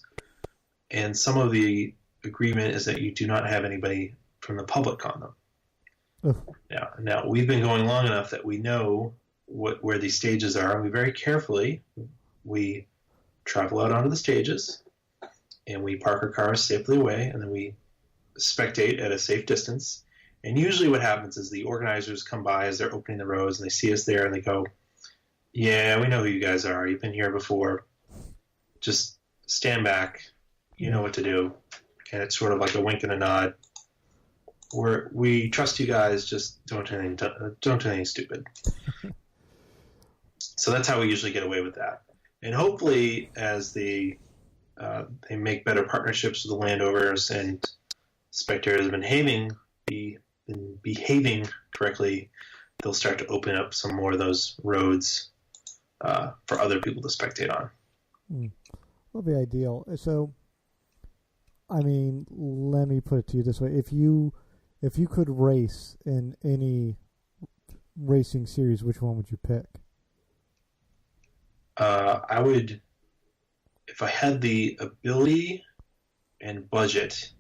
And some of the agreement is that you do not have anybody from the public on them. Oh. Now we've been going long enough that we know where these stages are, and we very carefully travel out onto the stages, and we park our cars safely away, and then we spectate at a safe distance. And usually what happens is the organizers come by as they're opening the roads, and they see us there, and they go, yeah, we know who you guys are. You've been here before. Just stand back. You know what to do. And it's sort of like a wink and a nod. We trust you guys. Just don't do anything stupid. So that's how we usually get away with that. And hopefully, as they make better partnerships with the landowners and spectators have been behaving correctly, they'll start to open up some more of those roads for other people to spectate on. That'll be ideal. So, I mean, let me put it to you this way: if you could race in any racing series, which one would you pick? I would, if I had the ability and budget,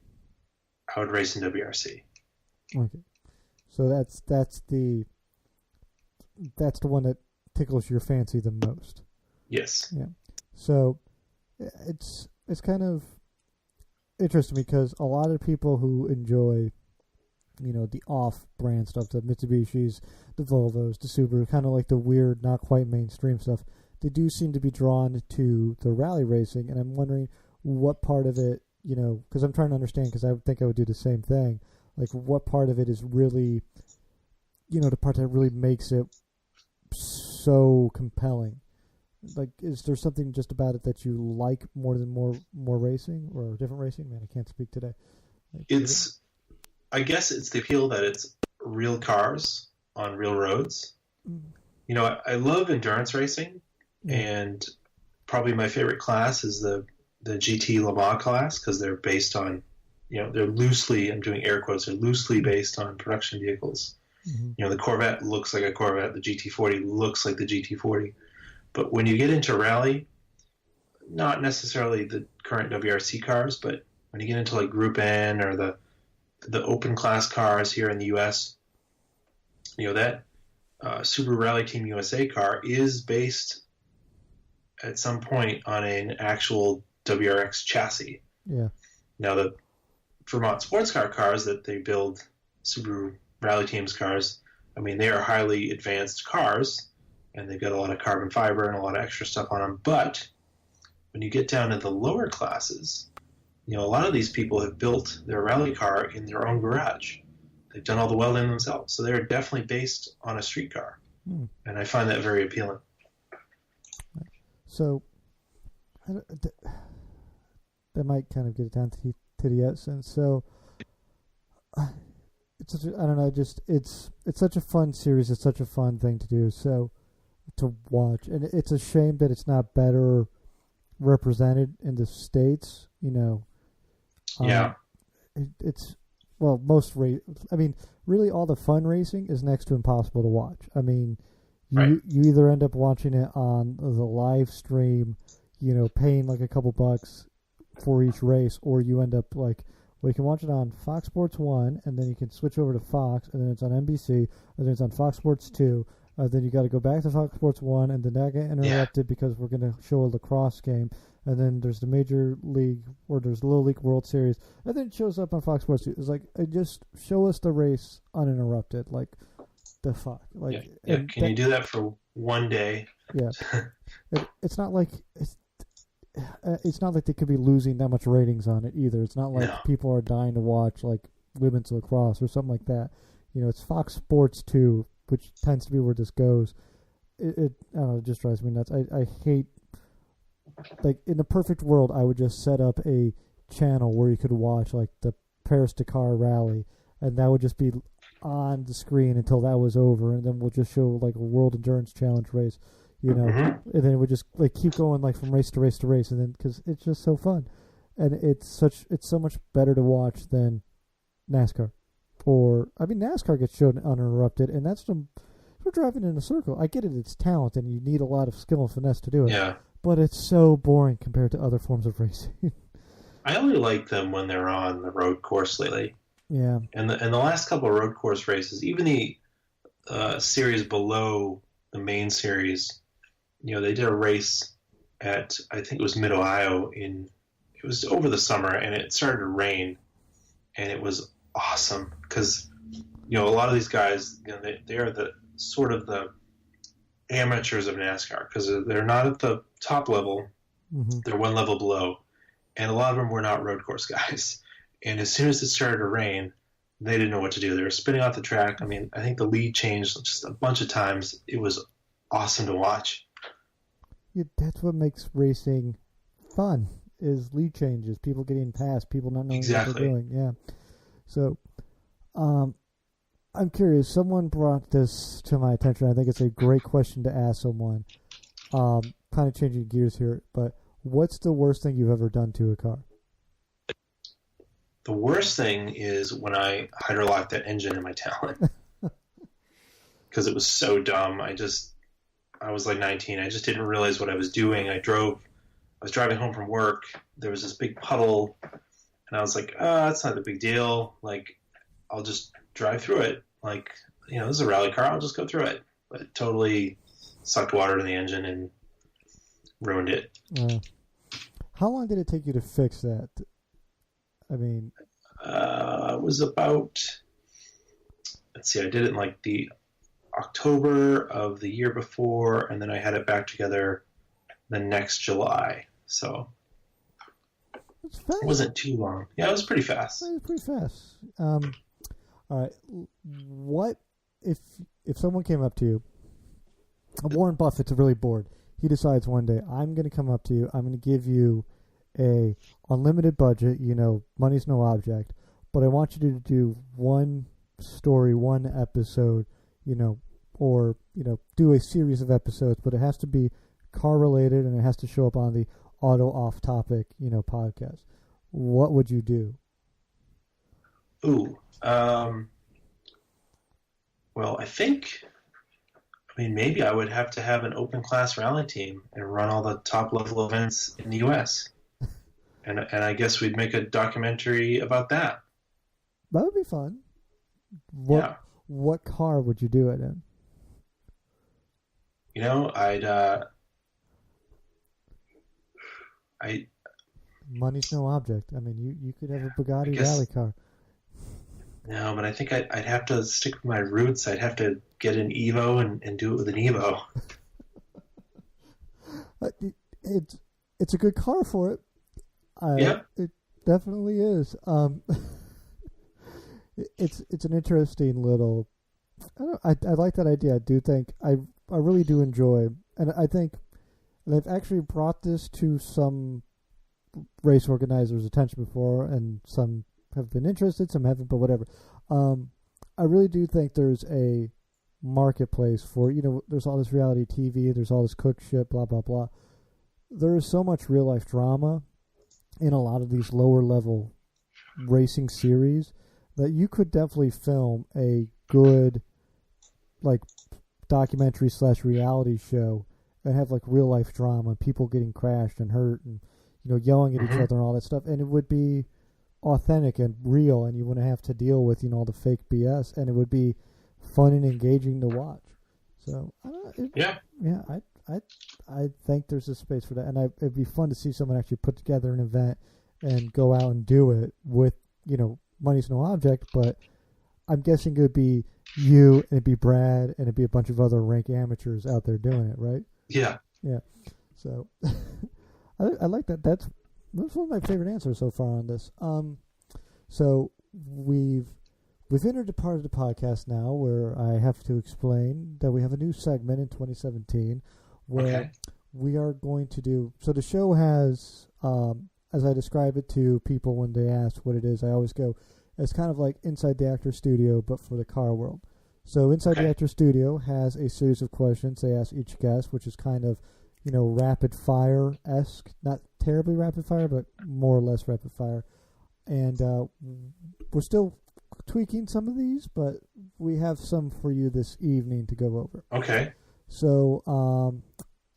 I would race in WRC. Okay, so that's the one that tickles your fancy the most. Yes. Yeah. So it's kind of interesting because a lot of people who enjoy, the off-brand stuff, the Mitsubishis, the Volvos, the Subaru, kind of like the weird, not quite mainstream stuff, they do seem to be drawn to the rally racing. And I'm wondering, what part of it, because I'm trying to understand, because I would think I would do the same thing. Like, what part of it is really, the part that really makes it so compelling? Like, is there something just about it that you like more than more racing or different racing? Man, I can't speak today. I guess it's the appeal that it's real cars on real roads. I love endurance racing, and probably my favorite class is the GT Le Mans class, because they're based on, they're loosely, I'm doing air quotes, they're loosely based on production vehicles. The Corvette looks like a Corvette, the GT40 looks like the GT40. But when you get into rally, not necessarily the current WRC cars, but when you get into like Group N or the open class cars here in the US, that Subaru Rally Team USA car is based at some point on an actual WRX chassis. Yeah. Now the Vermont sports car cars that they build, Subaru Rally Team's cars, I mean, they are highly advanced cars, and they've got a lot of carbon fiber and a lot of extra stuff on them. But when you get down to the lower classes, a lot of these people have built their rally car in their own garage. They've done all the welding themselves. So they're definitely based on a street car. And I find that very appealing. So that might kind of get it down to the essence. So it's such I don't know, just it's such a fun series. It's such a fun thing to do. So to watch, and it's a shame that it's not better represented in the States. Yeah. It's most I mean, really, all the fun racing is next to impossible to watch. I mean, you either end up watching it on the live stream, paying like a couple bucks for each race, or you end up like, well, you can watch it on Fox Sports 1, and then you can switch over to Fox, and then it's on NBC, and then it's on Fox Sports 2. Then you got to go back to Fox Sports 1, and then that get interrupted because we're going to show a lacrosse game. And then there's the Major League, or there's the Little League World Series. And then it shows up on Fox Sports 2. It's like, just show us the race uninterrupted. Like, the fuck. Like, Can you do that for one day? Yeah. It's not like they could be losing that much ratings on it either. It's not like people are dying to watch, like, women's lacrosse or something like that. It's Fox Sports 2, which tends to be where this goes. I don't know, it just drives me nuts. I hate, like, in the perfect world, I would just set up a channel where you could watch, like, the Paris-Dakar rally, and that would just be on the screen until that was over, and then we'll just show, like, a World Endurance Challenge race, and then it would just, like, keep going, like, from race to race to race, and then, because it's just so fun. And it's so much better to watch than NASCAR. NASCAR gets shown uninterrupted, and that's we're driving in a circle. I get it, it's talent, and you need a lot of skill and finesse to do it. Yeah. But it's so boring compared to other forms of racing. I only like them when they're on the road course lately. Yeah. And the last couple of road course races, even the series below the main series, they did a race at, I think it was Mid-Ohio, it was over the summer, and it started to rain, and it was awesome because a lot of these guys, they are the sort of the amateurs of NASCAR, because they're not at the top level. They're one level below, and a lot of them were not road course guys. And as soon as it started to rain, they didn't know what to do. They were spinning off the track. I mean, I think the lead changed just a bunch of times. It was awesome to watch. Yeah, that's what makes racing fun, is lead changes, people getting past, people not knowing what they're doing. Yeah. So, I'm curious. Someone brought this to my attention. I think it's a great question to ask someone. Kind of changing gears here, but what's the worst thing you've ever done to a car? The worst thing is when I hydrolocked that engine in my Talon. Because it was so dumb. I was like 19. I just didn't realize what I was doing. I was driving home from work. There was this big puddle, and I was like, that's not a big deal. Like, I'll just drive through it. Like, this is a rally car. I'll just go through it. But it totally sucked water in the engine and ruined it. How long did it take you to fix that? I mean... it was about... Let's see, I did it in like the October of the year before, and then I had it back together the next July. So That's fast. It wasn't too long. Yeah, it was pretty fast. It was pretty fast. All right. What if someone came up to you? Warren Buffett's really bored. He decides one day, I'm going to come up to you. I'm going to give you a unlimited budget. You know, money's no object. But I want you to do one story, one episode, you know, or, you know, do a series of episodes. But it has to be car related and it has to show up on the Auto Off Topic, you know, podcast. What would you do? Ooh. Well, maybe I would have to have an open class rally team and run all the top level events in the U.S. and I guess we'd make a documentary about that. That would be fun. Yeah. What car would you do it in? You know, Money's no object. I mean, you could have a Bugatti rally car. No, but I think I'd have to stick with my roots. I'd have to get an Evo and do it with an Evo. It's a good car for it. Yeah. It definitely is. It's an interesting little. I like that idea. I do think I really do enjoy, and I think they've actually brought this to some race organizers' attention before, and some have been interested, some haven't, but whatever. I really do think there's a marketplace for, you know, there's all this reality TV, there's all this cook shit, blah, blah, blah. There is so much real life drama in a lot of these lower level racing series that you could definitely film a good, like, documentary / reality show and have, like, real life drama, people getting crashed and hurt and, you know, yelling at each other and all that stuff. And it would be authentic and real, and you wouldn't have to deal with, you know, all the fake BS, and it would be fun and engaging to watch. So I think there's a space for that, and it'd be fun to see someone actually put together an event and go out and do it with, you know, money's no object, but I'm guessing it would be you and it'd be Brad and it'd be a bunch of other rank amateurs out there doing it, right? Yeah. So I like that. That's one of my favorite answers so far on this. So we've entered the part of the podcast now where I have to explain that we have a new segment in 2017 where we are going to do. So the show has, as I describe it to people when they ask what it is, I always go, it's kind of like Inside the Actor Studio, but for the car world. So Inside the Actor Studio has a series of questions they ask each guest, which is kind of, you know, rapid fire-esque, not terribly rapid fire, but more or less rapid fire. And we're still tweaking some of these, but we have some for you this evening to go over. Okay. So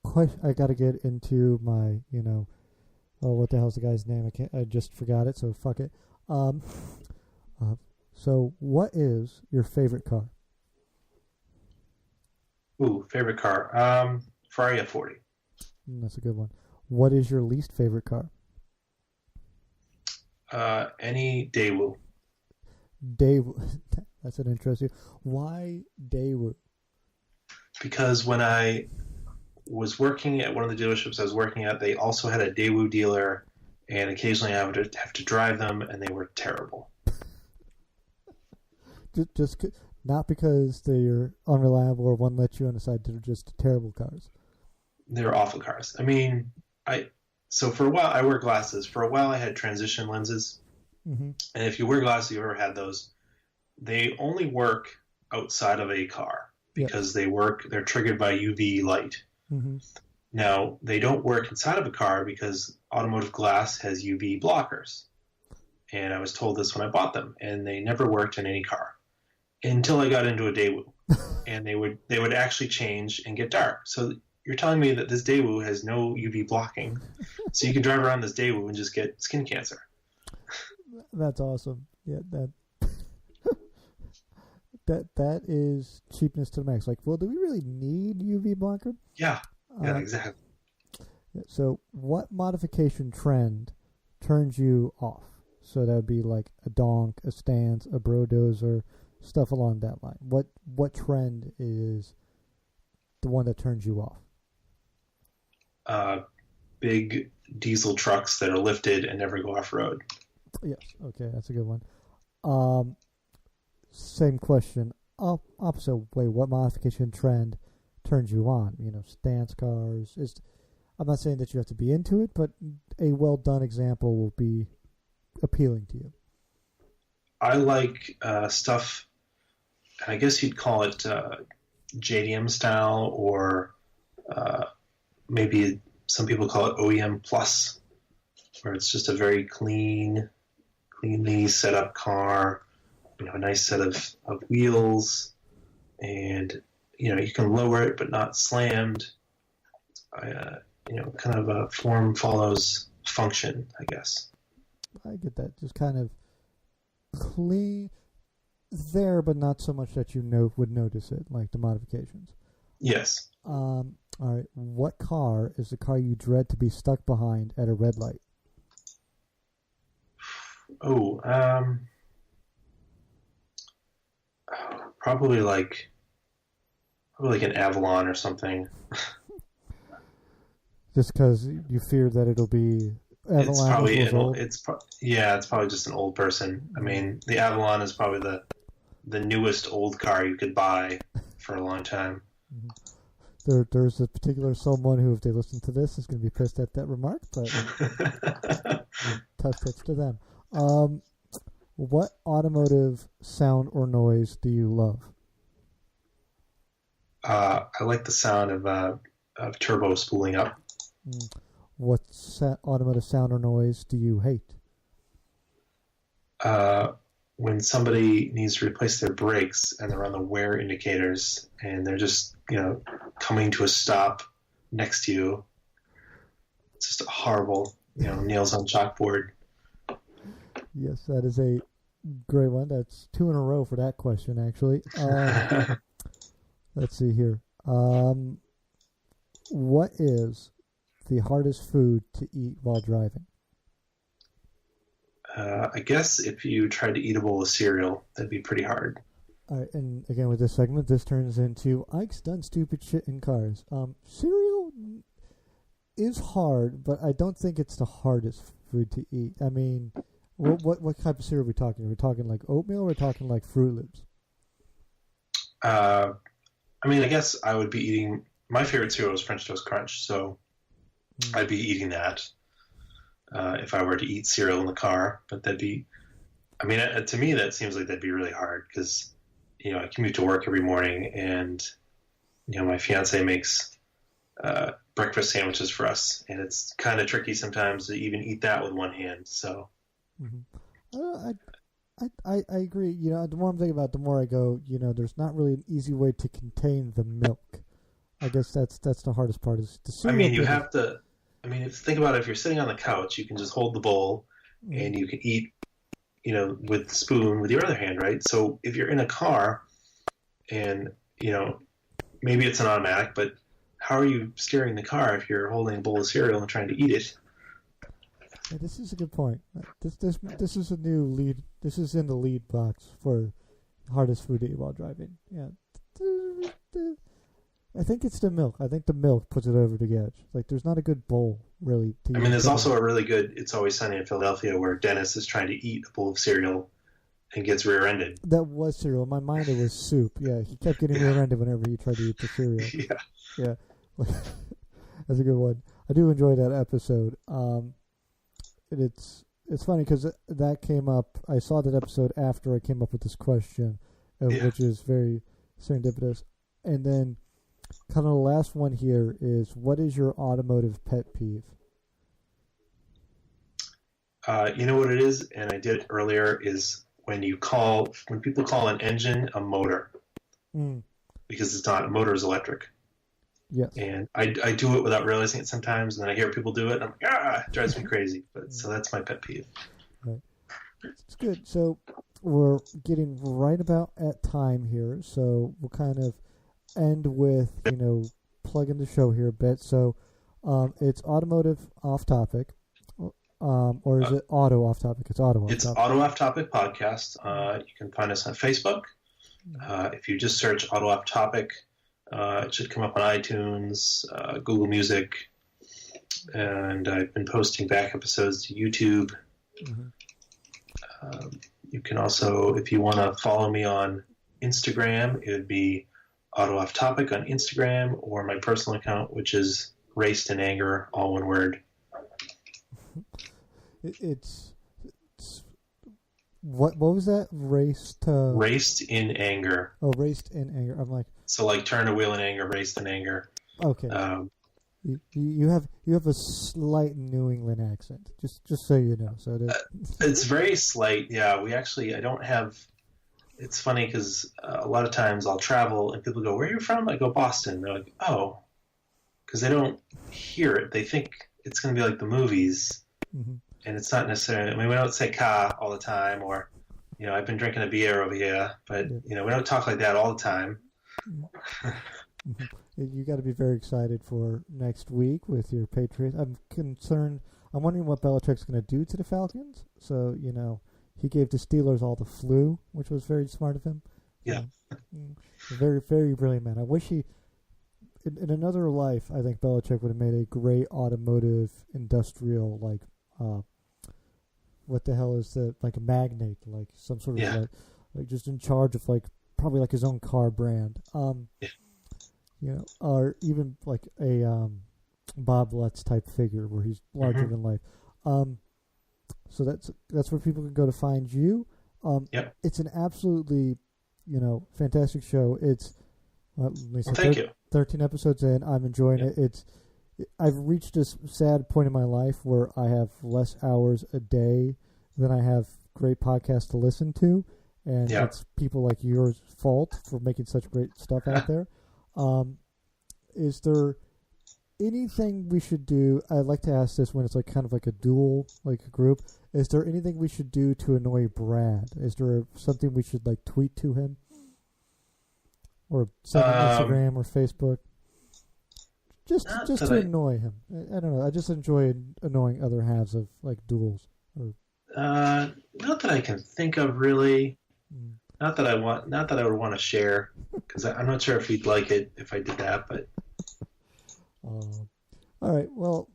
I got to get into my, you know, what the hell's the guy's name? I just forgot it, so fuck it. So what is your favorite car? Ooh, favorite car. Ferrari F40. That's a good one. What is your least favorite car? Any Daewoo. Daewoo. That's an interesting. Why Daewoo? Because when I was working at one of the dealerships I was working at, they also had a Daewoo dealer, and occasionally I would have to drive them, and they were terrible. just not because they're unreliable or one let you on the side. They're just terrible cars. They're awful cars. I mean, so for a while I wear glasses. For a while I had transition lenses, and if you wear glasses, you've ever had those, they only work outside of a car because they're triggered by UV light. Now, they don't work inside of a car because automotive glass has UV blockers. And I was told this when I bought them, and they never worked in any car until I got into a Daewoo. And they would actually change and get dark. So you're telling me that this Daewoo has no UV blocking, so you can drive around this Daewoo and just get skin cancer. That's awesome. Yeah, that is cheapness to the max. Like, well, do we really need UV blocker? Yeah, exactly. So what modification trend turns you off? So that would be like a donk, a stance, a brodozer, stuff along that line. What trend is the one that turns you off? big diesel trucks that are lifted and never go off road. Yes. Okay, that's a good one. Same question. Opposite way, what modification trend turns you on? Stance cars. I'm not saying that you have to be into it, but a well done example will be appealing to you. I like stuff, I guess you'd call it JDM style, or maybe some people call it OEM plus, where it's just a very cleanly set up car, a nice set of wheels, and you can lower it but not slammed. Kind of a form follows function, I guess. I get that. Just kind of clean there, but not so much that you would notice it, like the modifications. Yes. All right. What car is the car you dread to be stuck behind at a red light? Probably like an Avalon or something. Just because you fear that it'll be Avalon. It's probably just an old person. I mean, the Avalon is probably the newest old car you could buy for a long time. Mm-hmm. There's a particular someone who, if they listen to this, is going to be pissed at that remark, but tough pitch to them. What automotive sound or noise do you love? I like the sound of turbo spooling up. What automotive sound or noise do you hate? When somebody needs to replace their brakes and they're on the wear indicators and they're just, coming to a stop next to you. It's just horrible, nails on chalkboard. Yes, that is a great one. That's 2 in a row for that question, actually. Let's see here. What is the hardest food to eat while driving? I guess if you tried to eat a bowl of cereal, that'd be pretty hard. All right, and again with this segment, this turns into Ike's done stupid shit in cars. Cereal is hard, but I don't think it's the hardest food to eat. I mean, what type of cereal are we talking? Are we talking like oatmeal, or are we talking like Fruit Loops? I mean, I guess I would be eating. My favorite cereal is French Toast Crunch, so I'd be eating that if I were to eat cereal in the car. But that'd be, I mean, to me, that seems like that'd be really hard because, I commute to work every morning and, my fiance makes breakfast sandwiches for us, and it's kind of tricky sometimes to even eat that with one hand. So, I agree. The more I'm thinking about it, the more I go, there's not really an easy way to contain the milk. I guess that's the hardest part. Is the cereal. I mean, you have to. I mean, think about it. If you're sitting on the couch, you can just hold the bowl, and you can eat, with the spoon with your other hand, right? So if you're in a car, and maybe it's an automatic, but how are you steering the car if you're holding a bowl of cereal and trying to eat it? Yeah, this is a good point. This is a new lead. This is in the lead box for hardest food to eat while driving. Yeah. I think it's the milk. I think the milk puts it over the edge. Like, there's not a good bowl, really. I mean, there's also a really good It's Always Sunny in Philadelphia where Dennis is trying to eat a bowl of cereal and gets rear-ended. That was cereal. In my mind, it was soup. Yeah, he kept getting rear-ended whenever he tried to eat the cereal. Yeah. That's a good one. I do enjoy that episode. It's funny because that came up. I saw that episode after I came up with this question, which is very serendipitous. And then kind of the last one here is, what is your automotive pet peeve? You know what it is, and I did it earlier, is when people call an engine a motor, because it's not. A motor is electric. Yes. And I do it without realizing it sometimes, and then I hear people do it, and I'm like, it drives me crazy. But so that's my pet peeve. Right. It's good. So we're getting right about at time here, so we'll kind of end with, plugging the show here a bit. So it's automotive off topic, or is it auto off topic? It's auto off topic. It's Auto Off Topic podcast. You can find us on Facebook. If you just search Auto Off Topic, it should come up on iTunes, Google Music, and I've been posting back episodes to YouTube. Mm-hmm. You can also, if you want to follow me on Instagram, it would be Auto Off Topic on Instagram, or my personal account, which is Raced in Anger, all one word. It's what was that? Raced in Anger. Oh, Raced in Anger. I'm like, so like turn a wheel in anger, raced in anger. Okay. You have a slight New England accent, just so you know. So it's very slight. Yeah, I don't have. It's funny because a lot of times I'll travel and people go, "Where are you from?" I go, "Boston." They're like, "Oh," because they don't hear it. They think it's going to be like the movies, mm-hmm. and it's not necessarily. I mean, we don't say "ka" all the time, or I've been drinking a beer over here, but we don't talk like that all the time. Mm-hmm. You got to be very excited for next week with your Patriots. I'm concerned. I'm wondering what Belichick's going to do to the Falcons. So, he gave the Steelers all the flu, which was very smart of him. Yeah. Very, very brilliant man. I wish he, in another life, I think Belichick would have made a great automotive industrial, like, what the hell is that? Like a magnate, like some sort of like just in charge of probably like his own car brand. Or even like a Bob Lutz type figure where he's larger than life. So that's where people can go to find you. It's an absolutely, fantastic show. It's thank you. 13 episodes in. I'm enjoying it. I've reached this sad point in my life where I have less hours a day than I have great podcasts to listen to, and it's people like yours' fault for making such great stuff out there. Is there anything we should do? I'd like to ask this when it's kind of like a dual, like a group. Is there anything we should do to annoy Brad? Is there something we should tweet to him, or send on Instagram or Facebook? Just to annoy him. I don't know. I just enjoy annoying other halves of duels. Not that I can think of really. Not that I would want to share, because I'm not sure if he'd like it if I did that. But all right. Well,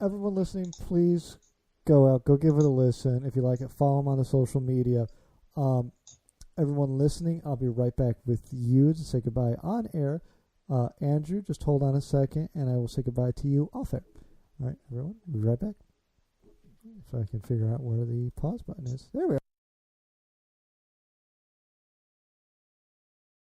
everyone listening, please go out, go give it a listen. If you like it, follow him on the social media. Everyone listening, I'll be right back with you to say goodbye on air. Andrew, just hold on a second, and I will say goodbye to you off air. All right, everyone, we'll be right back. If I can figure out where the pause button is. There we are.